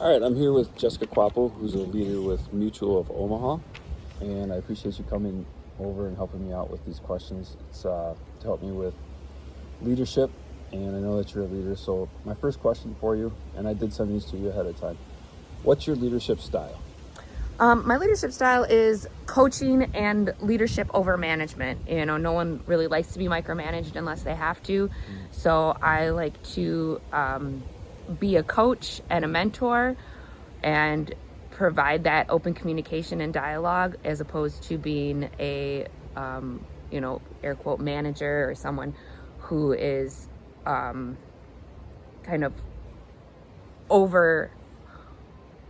All right, I'm here with Jessica Quapo, who's a leader with Mutual of Omaha, and I appreciate you coming over and helping me out with these questions. It's to help me with leadership, and I know that you're a leader, so my first question for you, and I did send these to you ahead of time, what's your leadership style? My leadership style is coaching and leadership over management. No one really likes to be micromanaged unless they have to. So I like to be a coach and a mentor and provide that open communication and dialogue, as opposed to being a, air quote, manager or someone who is kind of over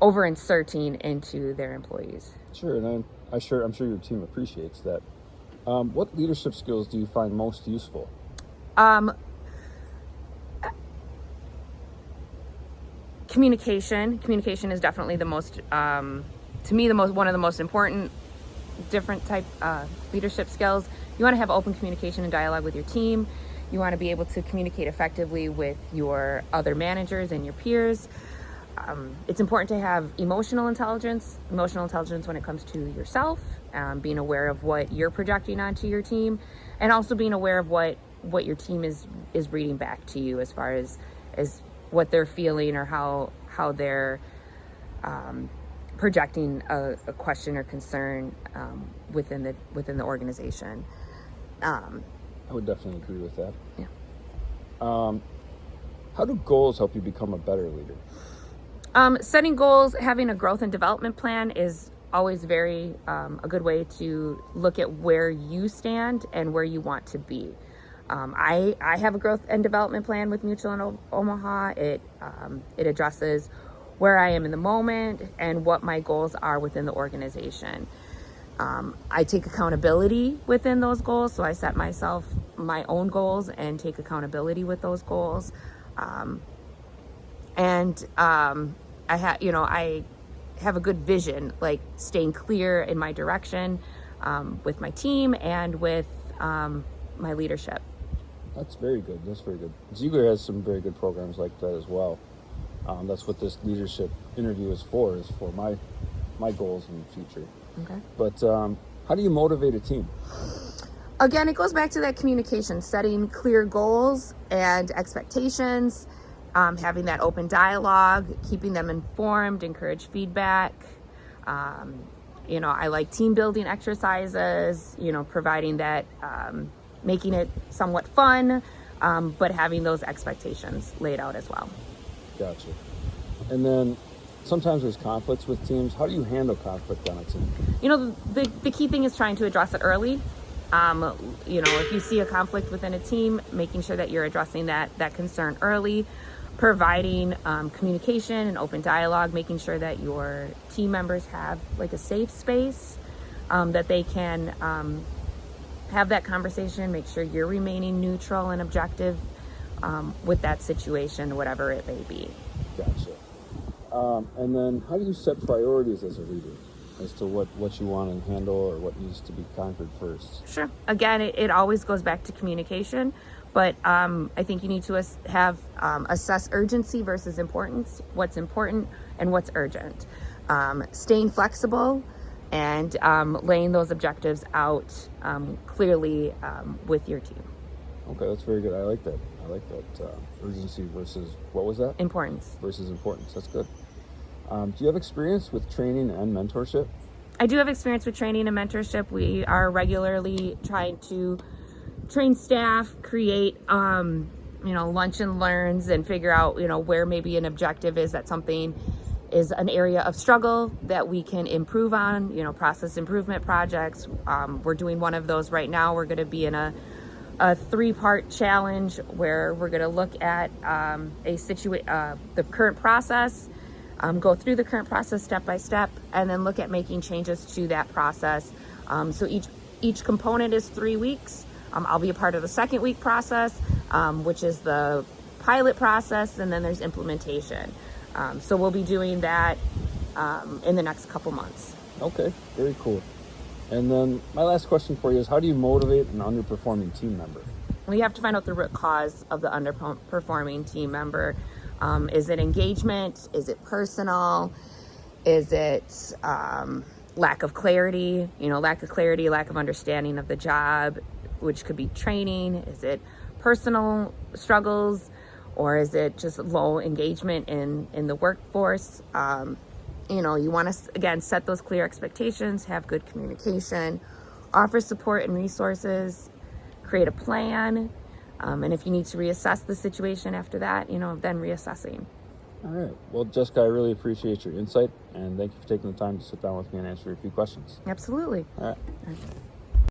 inserting into their employees. Sure, and I'm sure your team appreciates that. What leadership skills do you find most useful? Communication is definitely the most, to me, one of the most important different type leadership skills. You want to have open communication and dialogue with your team. You want to be able to communicate effectively with your other managers and your peers. It's important to have emotional intelligence when it comes to yourself, being aware of what you're projecting onto your team, and also being aware of what your team is reading back to you as far as what they're feeling or how they're projecting a question or concern within the organization. I would definitely agree with that. Yeah. How do goals help you become a better leader? Setting goals, having a growth and development plan is always very a good way to look at where you stand and where you want to be. I have a growth and development plan with Mutual in Omaha. It addresses where I am in the moment and what my goals are within the organization. I take accountability within those goals, so I set myself my own goals and take accountability with those goals. I have a good vision, like staying clear in my direction with my team and with my leadership. That's very good. Ziegler has some very good programs like that as well. That's what this leadership interview is for my goals in the future. Okay. But how do you motivate a team? Again, it goes back to that communication, setting clear goals and expectations, having that open dialogue, keeping them informed, encourage feedback. I like team building exercises, providing that, making it somewhat fun, but having those expectations laid out as well. Gotcha. And then sometimes there's conflicts with teams. How do you handle conflict on a team? The key thing is trying to address it early. If you see a conflict within a team, making sure that you're addressing that concern early, providing communication and open dialogue, making sure that your team members have like a safe space that they can have that conversation, make sure you're remaining neutral and objective with that situation, whatever it may be. Gotcha. And then how do you set priorities as a leader as to what you want to handle or what needs to be conquered first? Sure. Again, it always goes back to communication, but I think you need to assess urgency versus importance, what's important and what's urgent. Staying flexible and laying those objectives out clearly with your team. Okay, that's very good. I like that. Urgency versus, what was that? Importance. Versus importance. That's good. Do you have experience with training and mentorship? I do have experience with training and mentorship. We are regularly trying to train staff, create, lunch and learns, and figure out, where maybe an objective is that something is an area of struggle that we can improve on, process improvement projects. We're doing one of those right now. We're going to be in a 3-part challenge where we're going to look at the current process, go through the current process step by step, and then look at making changes to that process. So each component is 3 weeks. I'll be a part of the 2nd week process, which is the pilot process, and then there's implementation. So we'll be doing that in the next couple months. Okay, very cool. And then my last question for you is, how do you motivate an underperforming team member? We have to find out the root cause of the underperforming team member. Is it engagement? Is it personal? Is it lack of clarity? Lack of clarity, lack of understanding of the job, which could be training. Is it personal struggles, or is it just low engagement in the workforce? You want to, again, set those clear expectations, have good communication, offer support and resources, create a plan. And if you need to reassess the situation after that, then reassessing. All right. Well, Jessica, I really appreciate your insight, and thank you for taking the time to sit down with me and answer a few questions. Absolutely. All right.